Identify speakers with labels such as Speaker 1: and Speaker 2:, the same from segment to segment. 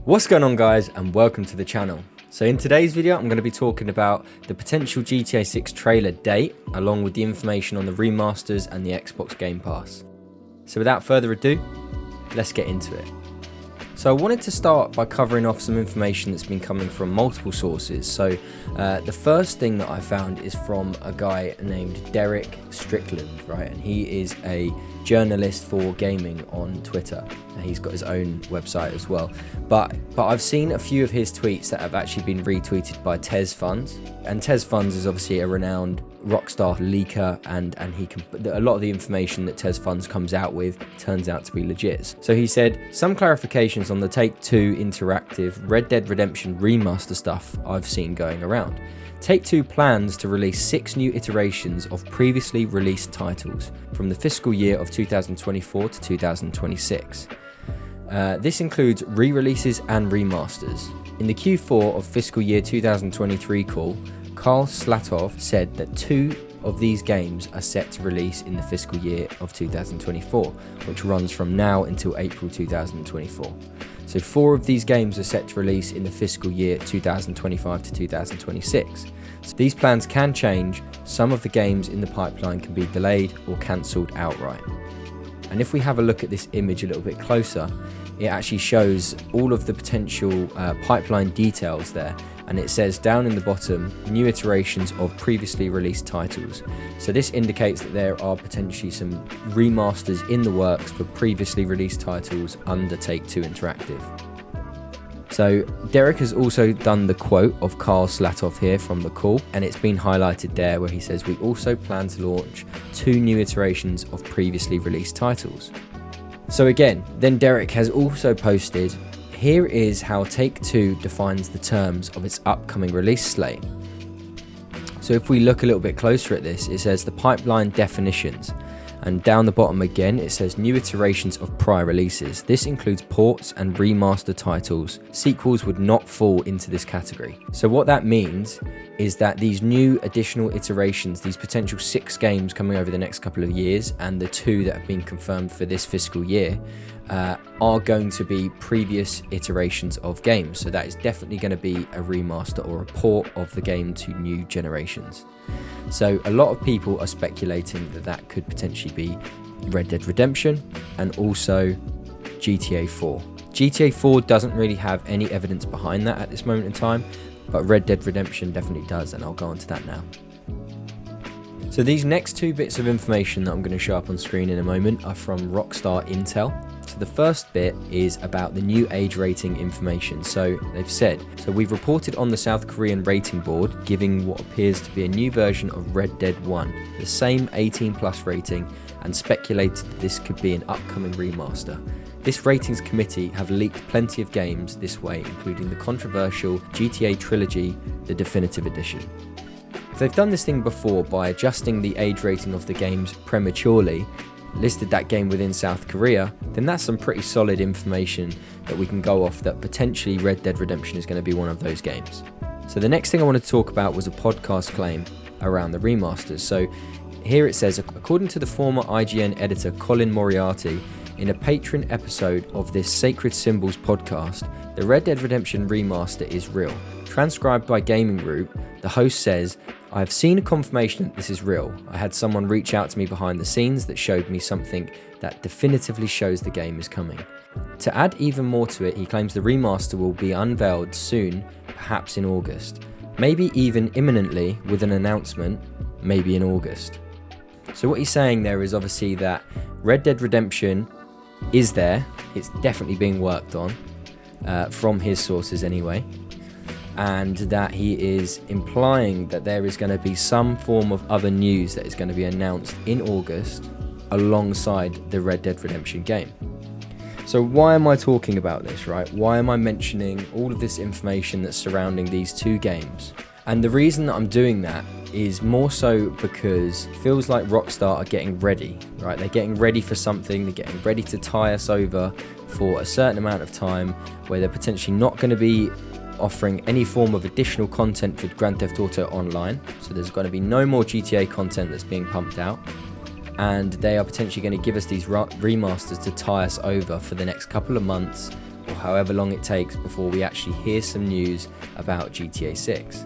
Speaker 1: What's going on, guys, and welcome to the channel. So in today's video I'm going to be talking about the potential GTA 6 trailer date along with the information on the remasters and the Xbox Gamepass. So without further ado, let's get into it. So I wanted to start by covering off some information that's been coming from multiple sources. So the first thing that I found is from a guy named Derek Strickland, right? And he is a journalist for gaming on Twitter. And he's got his own website as well. But I've seen a few of his tweets that have actually been retweeted by Tez Funds. And Tez Funds is obviously a renowned Rockstar leaker, and a lot of the information that Tez Funds comes out with turns out to be legit. So he said, some clarifications on the Take-Two Interactive Red Dead Redemption remaster stuff I've seen going around. Take-Two plans to release 6 new iterations of previously released titles from the fiscal year of 2024 to 2026. This includes re-releases and remasters. In the Q4 of fiscal year 2023 call, Karl Slatov said that 2 of these games are set to release in the fiscal year of 2024, which runs from now until April 2024. So 4 of these games are set to release in the fiscal year 2025 to 2026. So these plans can change. Some of the games in the pipeline can be delayed or cancelled outright. And if we have a look at this image a little bit closer, it actually shows all of the potential pipeline details there. And it says down in the bottom, new iterations of previously released titles. So this indicates that there are potentially some remasters in the works for previously released titles under Take-Two Interactive. So Derek has also done the quote of Karl Slatov here from the call, and it's been highlighted there where he says, we also plan to launch 2 new iterations of previously released titles. So again, then Derek has also posted, here is how Take-Two defines the terms of its upcoming release slate. So if we look a little bit closer at this, it says the pipeline definitions. And down the bottom again, it says new iterations of prior releases. This includes ports and remaster titles. Sequels would not fall into this category. So what that means is that these new additional iterations, these potential 6 games coming over the next couple of years, and the 2 that have been confirmed for this fiscal year, are going to be previous iterations of games. So that is definitely going to be a remaster or a port of the game to new generations. So a lot of people are speculating that that could potentially be Red Dead Redemption and also GTA 4. GTA 4 doesn't really have any evidence behind that at this moment in time, but Red Dead Redemption definitely does, and I'll go on to that now. So these next 2 bits of information that I'm going to show up on screen in a moment are from Rockstar Intel. So the first bit is about the new age rating information. So they've said, so we've reported on the South Korean rating board giving what appears to be a new version of Red Dead 1, the same 18+ rating, and speculated that this could be an upcoming remaster. This ratings committee have leaked plenty of games this way, including the controversial GTA Trilogy, the Definitive Edition. If they've done this thing before by adjusting the age rating of the games prematurely, listed that game within South Korea, then that's some pretty solid information that we can go off that potentially Red Dead Redemption is going to be one of those games. So the next thing I wanted to talk about was a podcast claim around the remasters. So here it says, according to the former IGN editor Colin Moriarty, in a Patreon episode of this Sacred Symbols podcast, the Red Dead Redemption remaster is real. Transcribed by Gaming Group, the host says, I have seen a confirmation that this is real. I had someone reach out to me behind the scenes that showed me something that definitively shows the game is coming. To add even more to it, he claims the remaster will be unveiled soon, perhaps in August. Maybe even imminently with an announcement, maybe in August. So what he's saying there is obviously that Red Dead Redemption is there. It's definitely being worked on, from his sources anyway. And that he is implying that there is going to be some form of other news that is going to be announced in August alongside the Red Dead Redemption game. So why am I talking about this, right? Why am I mentioning all of this information that's surrounding these 2 games? And the reason that I'm doing that is more so because it feels like Rockstar are getting ready, right? They're getting ready for something. They're getting ready to tie us over for a certain amount of time where they're potentially not going to be offering any form of additional content for Grand Theft Auto Online. So there's going to be no more GTA content that's being pumped out. And they are potentially going to give us these remasters to tie us over for the next couple of months or however long it takes before we actually hear some news about GTA 6.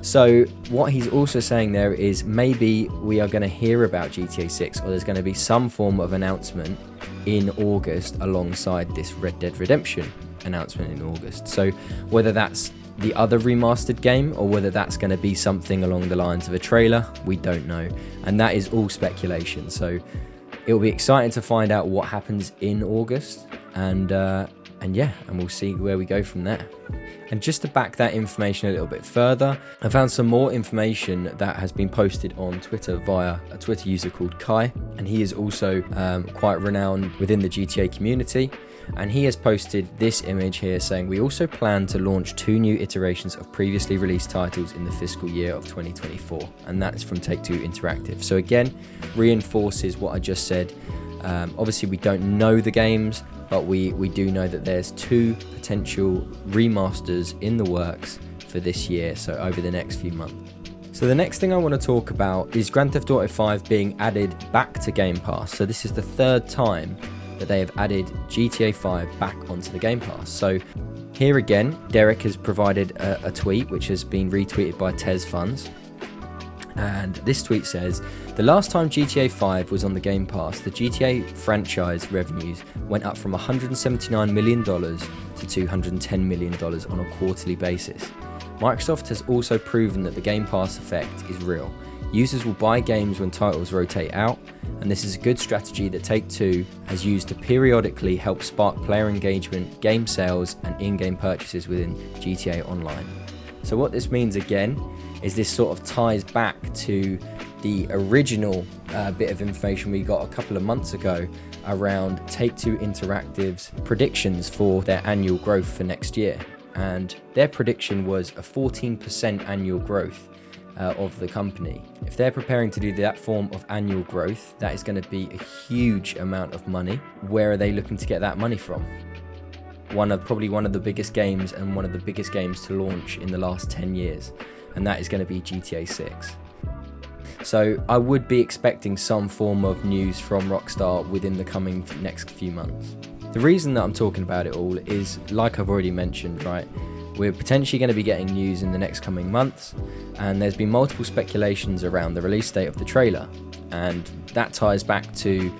Speaker 1: So what he's also saying there is maybe we are going to hear about GTA 6, or there's going to be some form of announcement in August alongside this Red Dead Redemption announcement in August. So whether that's the other remastered game or whether that's going to be something along the lines of a trailer, we don't know, and that is all speculation. So it'll be exciting to find out what happens in August, and we'll see where we go from there. And just to back that information a little bit further, I found some more information that has been posted on Twitter via a Twitter user called Kai, and he is also quite renowned within the GTA community. And he has posted this image here saying, "We also plan to launch 2 new iterations of previously released titles in the fiscal year of 2024. And that's from Take-Two Interactive. So again, reinforces what I just said. Obviously we don't know the games, but we do know that there's 2 potential remasters in the works for this year, so over the next few months. So the next thing I want to talk about is Grand Theft Auto 5 being added back to Game Pass. So this is the 3rd time that they have added GTA 5 back onto the Game Pass. So here again, Derek has provided a tweet which has been retweeted by Tez Funds. And this tweet says, "The last time GTA 5 was on the Game Pass, the GTA franchise revenues went up from $179 million to $210 million on a quarterly basis. Microsoft has also proven that the Game Pass effect is real. Users will buy games when titles rotate out, and this is a good strategy that Take-Two has used to periodically help spark player engagement, game sales, and in-game purchases within GTA Online." So what this means again is this sort of ties back to the original bit of information we got a couple of months ago around Take-Two Interactive's predictions for their annual growth for next year. And their prediction was a 14% annual growth of the company. If they're preparing to do that form of annual growth, that is going to be a huge amount of money. Where are they looking to get that money from? Probably one of the biggest games, and one of the biggest games to launch in the last 10 years. And that is going to be GTA 6. So I would be expecting some form of news from Rockstar within the coming next few months. The reason that I'm talking about it all is, like I've already mentioned, right? We're potentially going to be getting news in the next coming months, and there's been multiple speculations around the release date of the trailer, and that ties back to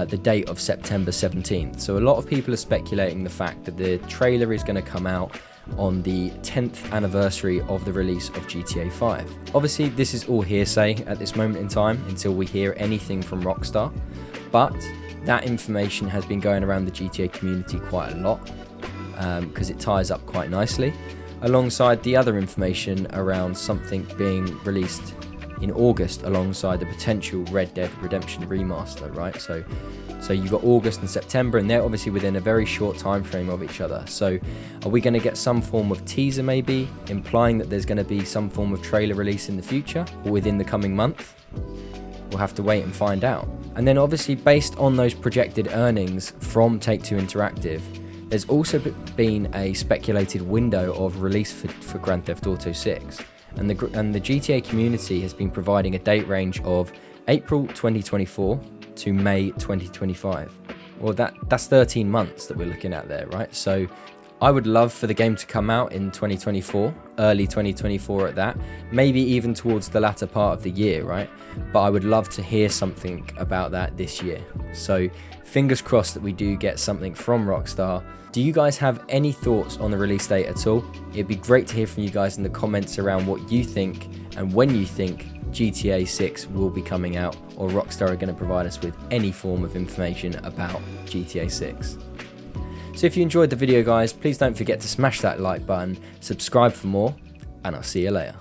Speaker 1: the date of September 17th. So a lot of people are speculating the fact that the trailer is going to come out on the 10th anniversary of the release of GTA 5. Obviously, this is all hearsay at this moment in time until we hear anything from Rockstar, but that information has been going around the GTA community quite a lot because it ties up quite nicely alongside the other information around something being released in August alongside the potential Red Dead Redemption remaster, right? So you've got August and September, and they're obviously within a very short time frame of each other. So are we going to get some form of teaser maybe, implying that there's going to be some form of trailer release in the future or within the coming month? We'll have to wait and find out. And then obviously based on those projected earnings from Take-Two Interactive, there's also been a speculated window of release for Grand Theft Auto 6. And the GTA community has been providing a date range of April 2024 to May 2025. Well, that's 13 months that we're looking at there, right? So I would love for the game to come out in 2024, early 2024 at that, maybe even towards the latter part of the year, right? But I would love to hear something about that this year. So fingers crossed that we do get something from Rockstar. Do you guys have any thoughts on the release date at all? It'd be great to hear from you guys in the comments around what you think and when you think GTA 6 will be coming out, or Rockstar are going to provide us with any form of information about GTA 6. So if you enjoyed the video guys, please don't forget to smash that like button, subscribe for more, and I'll see you later.